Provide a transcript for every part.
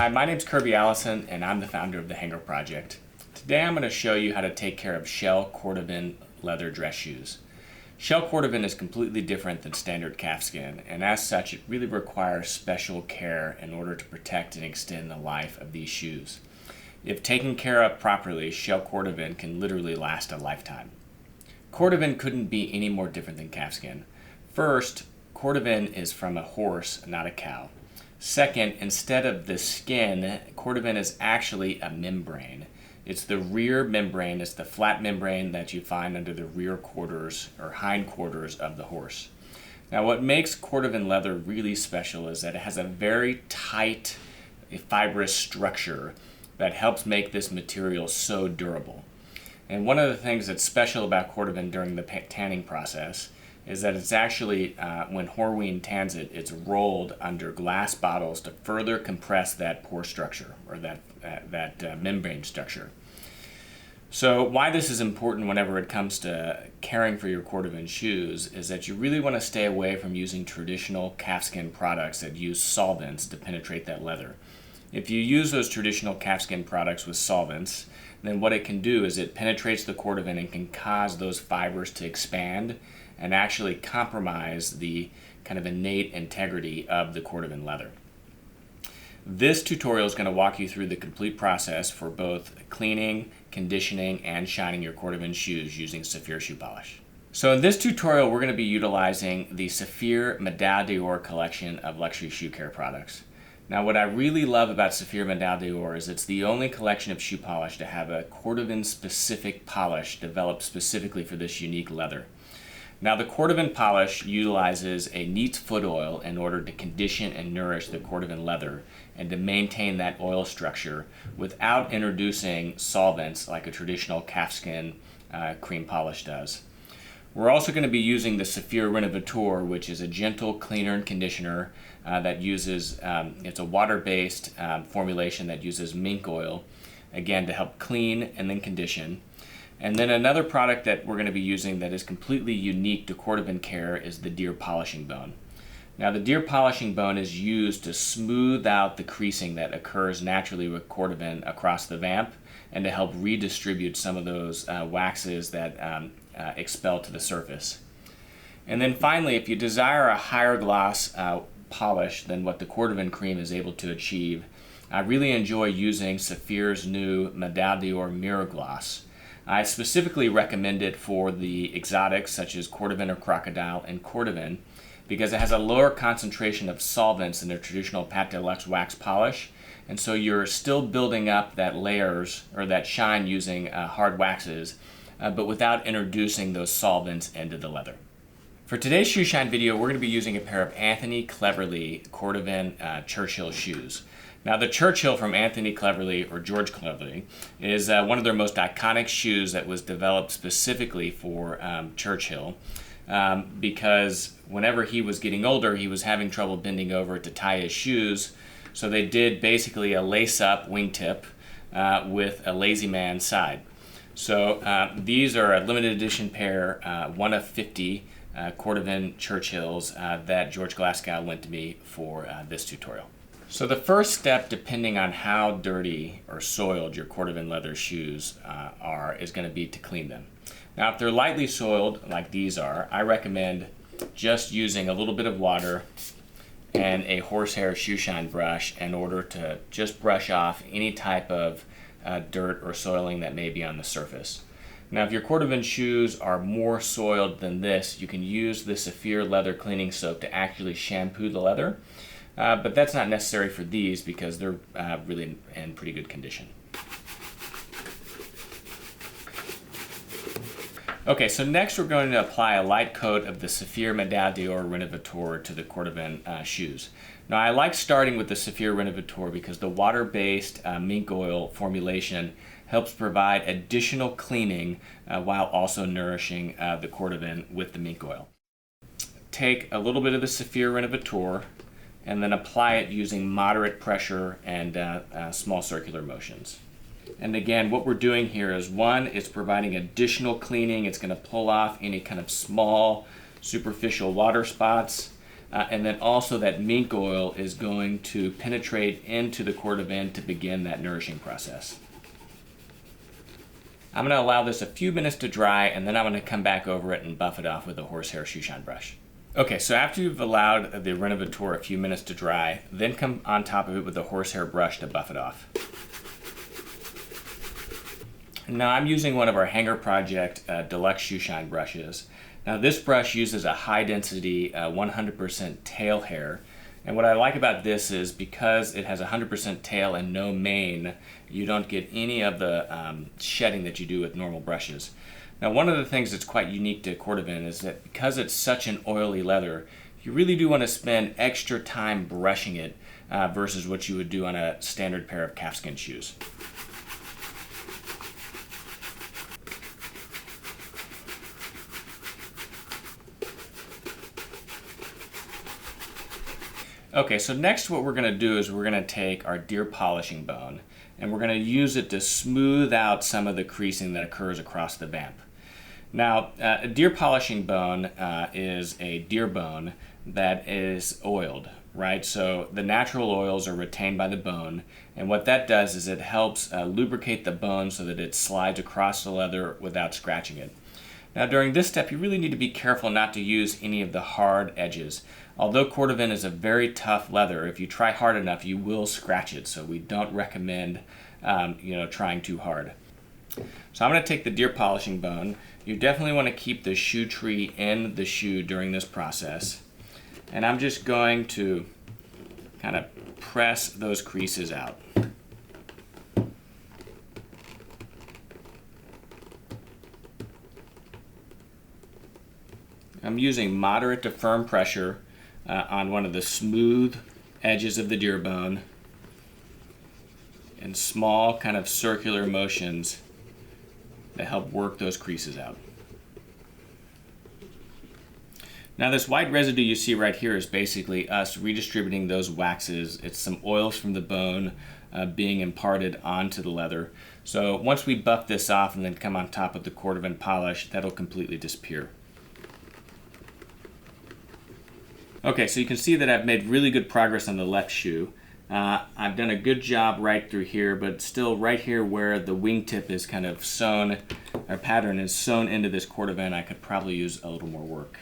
Hi, my name's Kirby Allison and I'm the founder of the Hanger Project. Today I'm going to show you how to take care of shell Cordovan leather dress shoes. Shell Cordovan is completely different than standard calfskin, and as such it really requires special care in order to protect and extend the life of these shoes. If taken care of properly, shell Cordovan can literally last a lifetime. Cordovan couldn't be any more different than calfskin. First, Cordovan is from a horse, not a cow. Second, instead of the skin, Cordovan is actually a membrane. It's the rear membrane, it's the flat membrane that you find under the rear quarters or hind quarters of the horse. Now what makes Cordovan leather really special is that it has a very tight, fibrous structure that helps make this material so durable. And one of the things that's special about Cordovan during the tanning process is that it's actually, when Horween tans it, it's rolled under glass bottles to further compress that pore structure, or that membrane structure. So why this is important whenever it comes to caring for your Cordovan shoes is that you really want to stay away from using traditional calfskin products that use solvents to penetrate that leather. If you use those traditional calfskin products with solvents, then what it can do is it penetrates the Cordovan and can cause those fibers to expand and actually compromise the kind of innate integrity of the Cordovan leather. This tutorial is going to walk you through the complete process for both cleaning, conditioning, and shining your Cordovan shoes using Saphir shoe polish. So in this tutorial, we're going to be utilizing the Saphir Médaille d'Or collection of luxury shoe care products. Now what I really love about Saphir Médaille d'Or is it's the only collection of shoe polish to have a Cordovan specific polish developed specifically for this unique leather. Now the Cordovan polish utilizes a neat foot oil in order to condition and nourish the Cordovan leather and to maintain that oil structure without introducing solvents like a traditional calfskin cream polish does. We're also going to be using the Saphir Renovateur, which is a gentle cleaner and conditioner that uses, it's a water-based formulation that uses mink oil, again to help clean and then condition. And then another product that we're going to be using that is completely unique to Cordovan care is the deer polishing bone. Now the deer polishing bone is used to smooth out the creasing that occurs naturally with Cordovan across the vamp and to help redistribute some of those waxes that expel to the surface. And then finally, if you desire a higher gloss polish than what the Cordovan cream is able to achieve, I really enjoy using Saphir's new Médaille d'Or Mirror Gloss. I specifically recommend it for the exotics such as Cordovan or Crocodile and Cordovan because it has a lower concentration of solvents than their traditional Pate Luxe wax polish, and so you're still building up that layers or that shine using hard waxes, but without introducing those solvents into the leather. For today's shoe shine video, we're going to be using a pair of Anthony Cleverly Cordovan Churchill shoes. Now the Churchill from Anthony Cleverly, or George Cleverly, is one of their most iconic shoes that was developed specifically for Churchill because whenever he was getting older, he was having trouble bending over to tie his shoes, so they did basically a lace-up wingtip with a lazy man side. So these are a limited edition pair, 1 of 50 Cordovan Churchills that George Glasgow lent to me for this tutorial. So the first step, depending on how dirty or soiled your Cordovan leather shoes are, is going to be to clean them. Now if they're lightly soiled like these are, I recommend just using a little bit of water and a horsehair shoe shine brush in order to just brush off any type of dirt or soiling that may be on the surface. Now if your Cordovan shoes are more soiled than this, you can use the Saphir leather cleaning soap to actually shampoo the leather. But that's not necessary for these because they're really in pretty good condition. Okay, so next we're going to apply a light coat of the Saphir Médaille d'Or Renovateur to the Cordovan shoes. Now I like starting with the Saphir Renovateur because the water-based mink oil formulation helps provide additional cleaning while also nourishing the Cordovan with the mink oil. Take a little bit of the Saphir Renovateur and then apply it using moderate pressure and small circular motions. And again, what we're doing here is, one, it's providing additional cleaning. It's going to pull off any kind of small superficial water spots. and then also that mink oil is going to penetrate into the Cordovan to begin that nourishing process. I'm going to allow this a few minutes to dry, and then I'm going to come back over it and buff it off with a horsehair shoe shine brush. Okay, so after you've allowed the Renovateur a few minutes to dry, then come on top of it with a horsehair brush to buff it off. Now I'm using one of our Hanger Project Deluxe shoe shine brushes. Now this brush uses a high density 100% tail hair, and what I like about this is because it has 100% tail and no mane, you don't get any of the shedding that you do with normal brushes. Now one of the things that's quite unique to Cordovan is that because it's such an oily leather, you really do want to spend extra time brushing it versus what you would do on a standard pair of calfskin shoes. Okay, so next what we're going to do is we're going to take our deer polishing bone and we're going to use it to smooth out some of the creasing that occurs across the vamp. Now, a deer polishing bone is a deer bone that is oiled, right? So the natural oils are retained by the bone, and what that does is it helps lubricate the bone so that it slides across the leather without scratching it. Now during this step, you really need to be careful not to use any of the hard edges. Although Cordovan is a very tough leather, if you try hard enough, you will scratch it. So we don't recommend, trying too hard. So I'm going to take the deer polishing bone. You definitely want to keep the shoe tree in the shoe during this process. And I'm just going to kind of press those creases out. I'm using moderate to firm pressure on one of the smooth edges of the deer bone and small kind of circular motions that help work those creases out. Now this white residue you see right here is basically us redistributing those waxes. It's some oils from the bone being imparted onto the leather. So once we buff this off and then come on top of the Cordovan polish, that'll completely disappear. Okay, so you can see that I've made really good progress on the left shoe. I've done a good job right through here, but still right here where the wingtip is kind of sewn, our pattern is sewn into this Cordovan, I could probably use a little more work.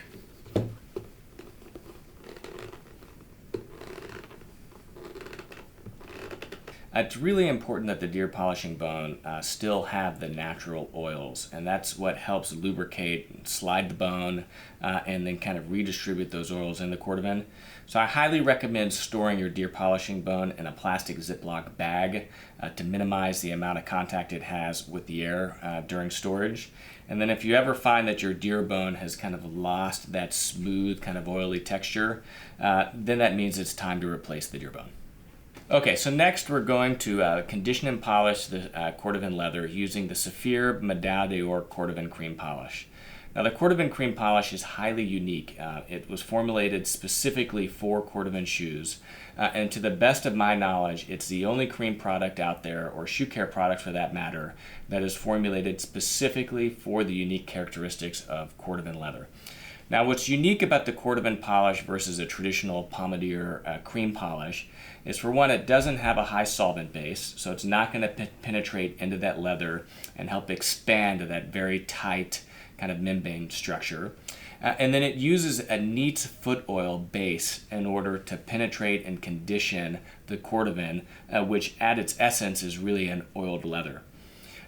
It's really important that the deer polishing bone still have the natural oils, and that's what helps lubricate and slide the bone and then kind of redistribute those oils in the Cordovan. So I highly recommend storing your deer polishing bone in a plastic Ziploc bag to minimize the amount of contact it has with the air during storage. And then if you ever find that your deer bone has kind of lost that smooth kind of oily texture, then that means it's time to replace the deer bone. Okay, so next we're going to condition and polish the Cordovan leather using the Saphir Renovateur Cordovan cream polish. Now the Cordovan cream polish is highly unique. It was formulated specifically for Cordovan shoes, and to the best of my knowledge, it's the only cream product out there, or shoe care product for that matter, that is formulated specifically for the unique characteristics of Cordovan leather. Now what's unique about the Cordovan polish versus a traditional Pomadier cream polish is, for one, it doesn't have a high solvent base, so it's not going to penetrate into that leather and help expand that very tight kind of membrane structure. And then it uses a neat foot oil base in order to penetrate and condition the Cordovan, which at its essence is really an oiled leather.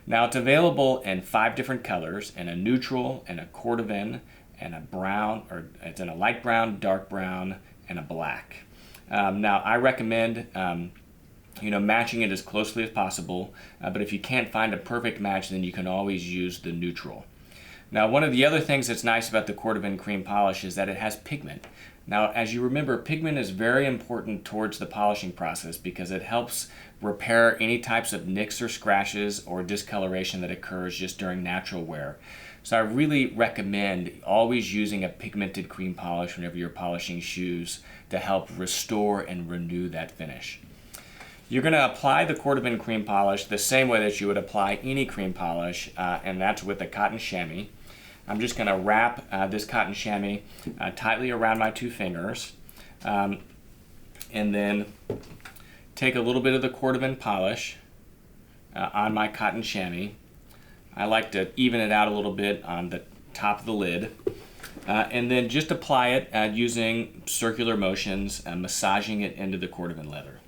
Now it's available in 5 different colors, in a neutral, and a Cordovan, and a brown, or it's in a light brown, dark brown, and a black. Now I recommend matching it as closely as possible, but if you can't find a perfect match, then you can always use the neutral. Now one of the other things that's nice about the Cordovan cream polish is that it has pigment. Now as you remember, pigment is very important towards the polishing process because it helps repair any types of nicks or scratches or discoloration that occurs just during natural wear. So I really recommend always using a pigmented cream polish whenever you're polishing shoes to help restore and renew that finish. You're going to apply the Cordovan cream polish the same way that you would apply any cream polish, and that's with a cotton chamois. I'm just going to wrap this cotton chamois tightly around my 2 fingers, And then take a little bit of the Cordovan polish on my cotton chamois. I like to even it out a little bit on the top of the lid. And then just apply it using circular motions, massaging it into the Cordovan leather.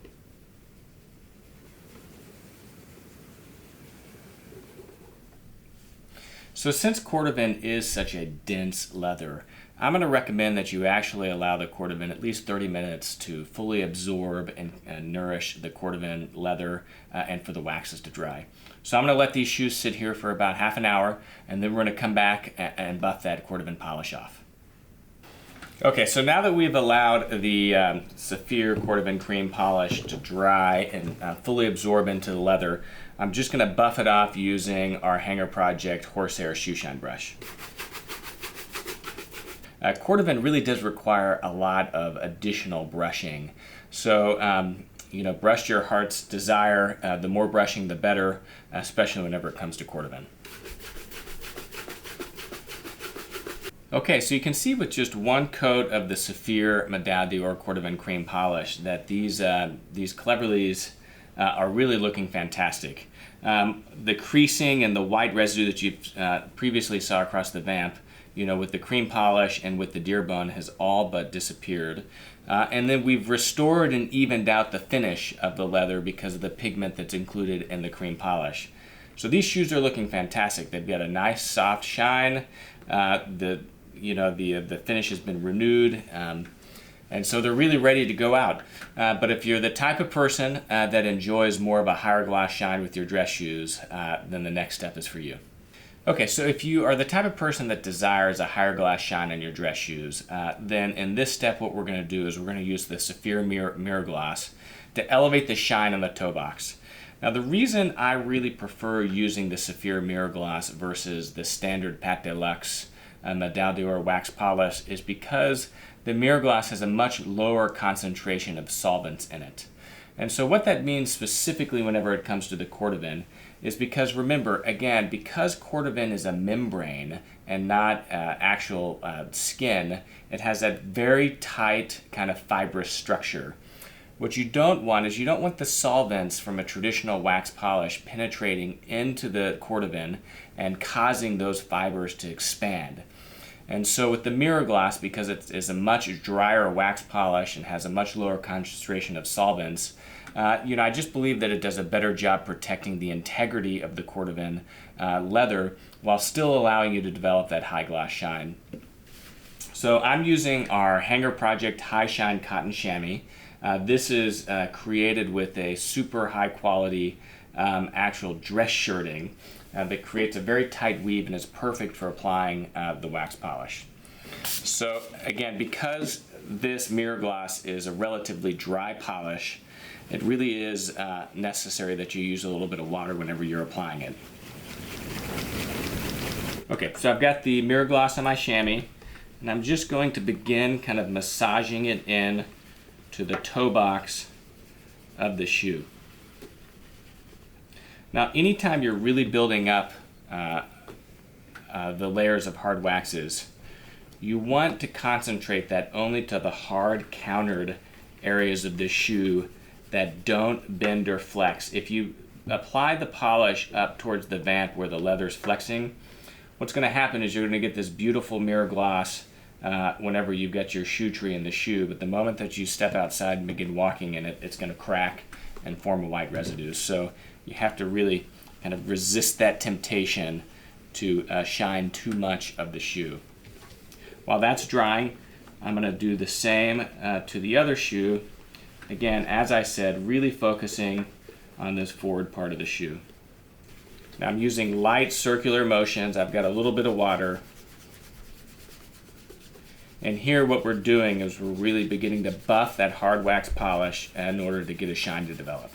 So since Cordovan is such a dense leather, I'm going to recommend that you actually allow the Cordovan at least 30 minutes to fully absorb and nourish the Cordovan leather and for the waxes to dry. So I'm going to let these shoes sit here for about half an hour, and then we're going to come back and buff that Cordovan polish off. Okay, so now that we've allowed the Saphir Cordovan cream polish to dry and fully absorb into the leather, I'm just going to buff it off using our Hanger Project Horsehair shoe shine brush. Cordovan really does require a lot of additional brushing. So, brush your heart's desire. The more brushing, the better, especially whenever it comes to Cordovan. Okay, so you can see with just one coat of the Saphir Medal d'Or Cordovan cream polish that these Cleverleys are really looking fantastic. The creasing and the white residue that you previously saw across the vamp, with the cream polish and with the deer bone, has all but disappeared. And then we've restored and evened out the finish of the leather because of the pigment that's included in the cream polish. So these shoes are looking fantastic. They've got a nice soft shine. The finish has been renewed. And so they're really ready to go out. But if you're the type of person that enjoys more of a higher gloss shine with your dress shoes, then the next step is for you. Okay, so if you are the type of person that desires a higher gloss shine on your dress shoes, then in this step what we're going to do is we're going to use the Saphir Mirror Gloss to elevate the shine on the toe box. Now the reason I really prefer using the Saphir Mirror Gloss versus the standard Pate Luxe Medal d'Or wax polish is because the Mirror Gloss has a much lower concentration of solvents in it. And so what that means specifically whenever it comes to the Cordovan is because, remember, again, because Cordovan is a membrane and not actual skin, it has that very tight kind of fibrous structure. What you don't want is you don't want the solvents from a traditional wax polish penetrating into the Cordovan and causing those fibers to expand. And so with the Mirror Gloss, because it is a much drier wax polish and has a much lower concentration of solvents, I just believe that it does a better job protecting the integrity of the Cordovan leather while still allowing you to develop that high gloss shine. So I'm using our Hanger Project High Shine Cotton Chamois. This is created with a super high quality actual dress shirting that creates a very tight weave and is perfect for applying the wax polish. So again, because this Mirror Gloss is a relatively dry polish, it really is necessary that you use a little bit of water whenever you're applying it. Okay, so I've got the Mirror Gloss on my chamois, and I'm just going to begin kind of massaging it in to the toe box of the shoe. Now, anytime you're really building up the layers of hard waxes, you want to concentrate that only to the hard countered areas of the shoe that don't bend or flex. If you apply the polish up towards the vamp where the leather's flexing, what's going to happen is you're going to get this beautiful Mirror Gloss whenever you've got your shoe tree in the shoe, but the moment that you step outside and begin walking in it, it's going to crack and form a white residue. So you have to really kind of resist that temptation to shine too much of the shoe. While that's drying, I'm going to do the same to the other shoe. Again, as I said, really focusing on this forward part of the shoe. Now I'm using light circular motions. I've got a little bit of water. And here what we're doing is we're really beginning to buff that hard wax polish in order to get a shine to develop.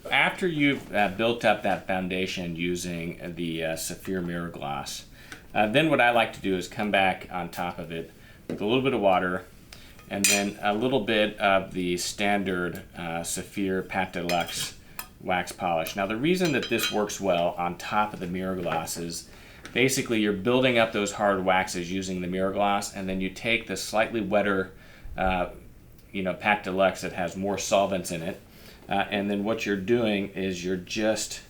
After you've built up that foundation using the Saphir Mirror Gloss, then what I like to do is come back on top of it with a little bit of water and then a little bit of the standard Saphir Pate Luxe wax polish. Now the reason that this works well on top of the Mirror Gloss is Basically, you're building up those hard waxes using the mirror gloss, and then you take the slightly wetter Pate Luxe that has more solvents in it, and then what you're doing is you're just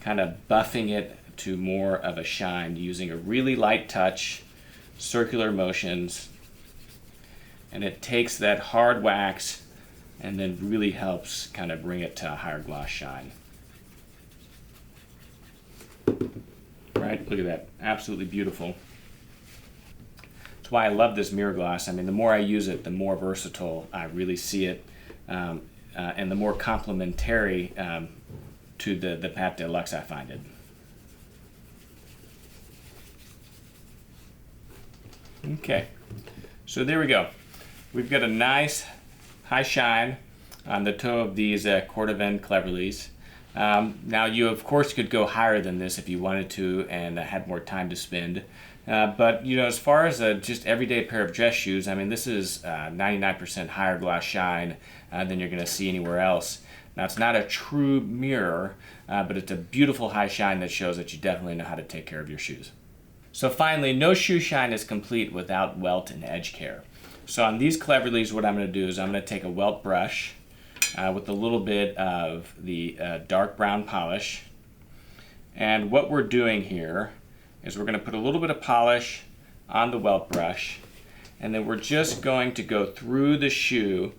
kind of buffing it to more of a shine using a really light touch, circular motions, and it takes that hard wax and then really helps kind of bring it to a higher gloss shine. Right, look at that, absolutely beautiful. That's why I love this mirror gloss. I mean, the more I use it, the more versatile I really see it, and the more complementary to the Pate Luxe I find it. Okay, so there we go. We've got a nice high shine on the toe of these Cordovan Cleverleys. Now you of course could go higher than this if you wanted to and had more time to spend. But as far as just everyday pair of dress shoes, I mean, this is 99% higher gloss shine than you're going to see anywhere else. Now it's not a true mirror, but it's a beautiful high shine that shows that you definitely know how to take care of your shoes. So finally, no shoe shine is complete without welt and edge care. So on these Cleverleys, what I'm going to do is I'm going to take a welt brush with a little bit of the dark brown polish. And what we're doing here is we're going to put a little bit of polish on the welt brush, and then we're just going to go through the shoe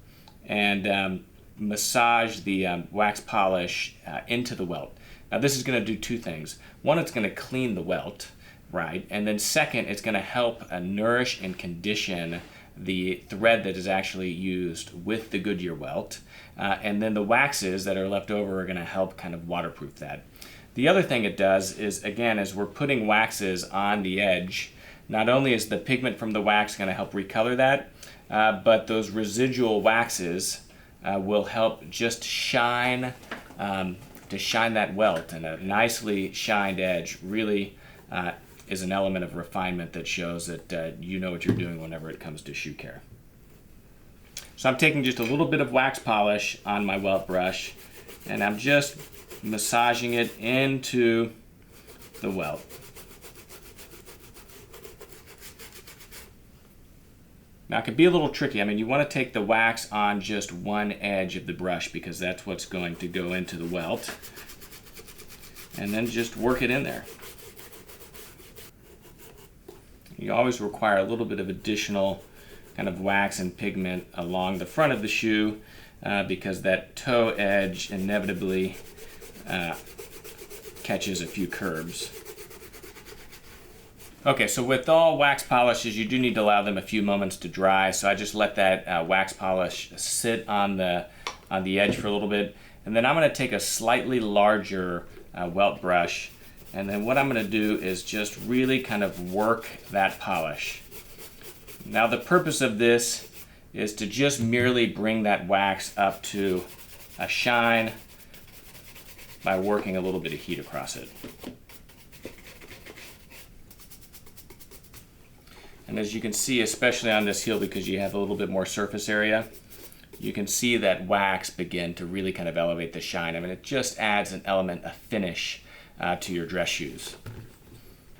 and massage the wax polish into the welt. Now this is going to do two things. One, it's going to clean the welt, right? And then second, it's going to help nourish and condition the thread that is actually used with the Goodyear welt. And then the waxes that are left over are going to help kind of waterproof that. The other thing it does is, again, as we're putting waxes on the edge, not only is the pigment from the wax going to help recolor that, but those residual waxes will help just shine, to shine that welt, and a nicely shined edge really is an element of refinement that shows that you know what you're doing whenever it comes to shoe care. So I'm taking just a little bit of wax polish on my welt brush, and I'm just massaging it into the welt. Now it can be a little tricky. I mean, you want to take the wax on just one edge of the brush because that's what's going to go into the welt, and then just work it in there. You always require a little bit of additional kind of wax and pigment along the front of the shoe because that toe edge inevitably catches a few curbs. Okay, so with all wax polishes, you do need to allow them a few moments to dry. So I just let that wax polish sit on the edge for a little bit, and then I'm going to take a slightly larger welt brush. And then what I'm going to do is just really kind of work that polish. Now the purpose of this is to just merely bring that wax up to a shine by working a little bit of heat across it. And as you can see, especially on this heel, because you have a little bit more surface area, you can see that wax begin to really kind of elevate the shine. I mean, it just adds an element of finish to your dress shoes.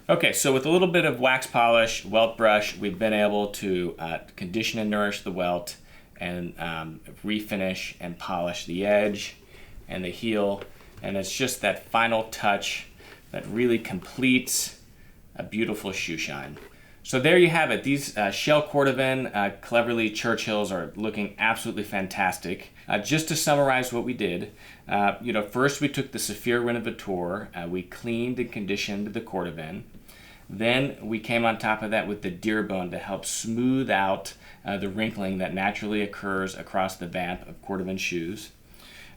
Okay, so with a little bit of wax polish, welt brush, we've been able to condition and nourish the welt and refinish and polish the edge and the heel. And it's just that final touch that really completes a beautiful shoe shine. So there you have it. These shell Cordovan Cleverly Churchills are looking absolutely fantastic. Just to summarize what we did, first we took the Saphir Renovateur, we cleaned and conditioned the Cordovan. Then we came on top of that with the deer bone to help smooth out the wrinkling that naturally occurs across the vamp of Cordovan shoes.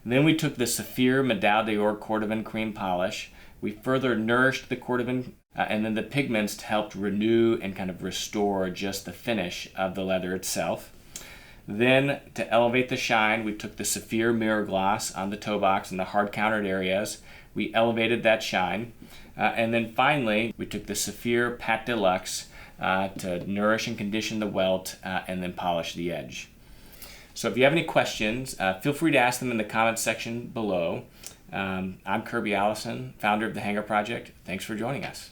Then we took the Saphir Medal d'Or Cordovan cream polish. We further nourished the Cordovan, and then the pigments helped renew and kind of restore just the finish of the leather itself. Then, to elevate the shine, we took the Saphir mirror gloss on the toe box and the hard countered areas. We elevated that shine. And then finally, we took the Saphir Pate Luxe to nourish and condition the welt and then polish the edge. So if you have any questions, feel free to ask them in the comments section below. I'm Kirby Allison, founder of the Hanger Project. Thanks for joining us.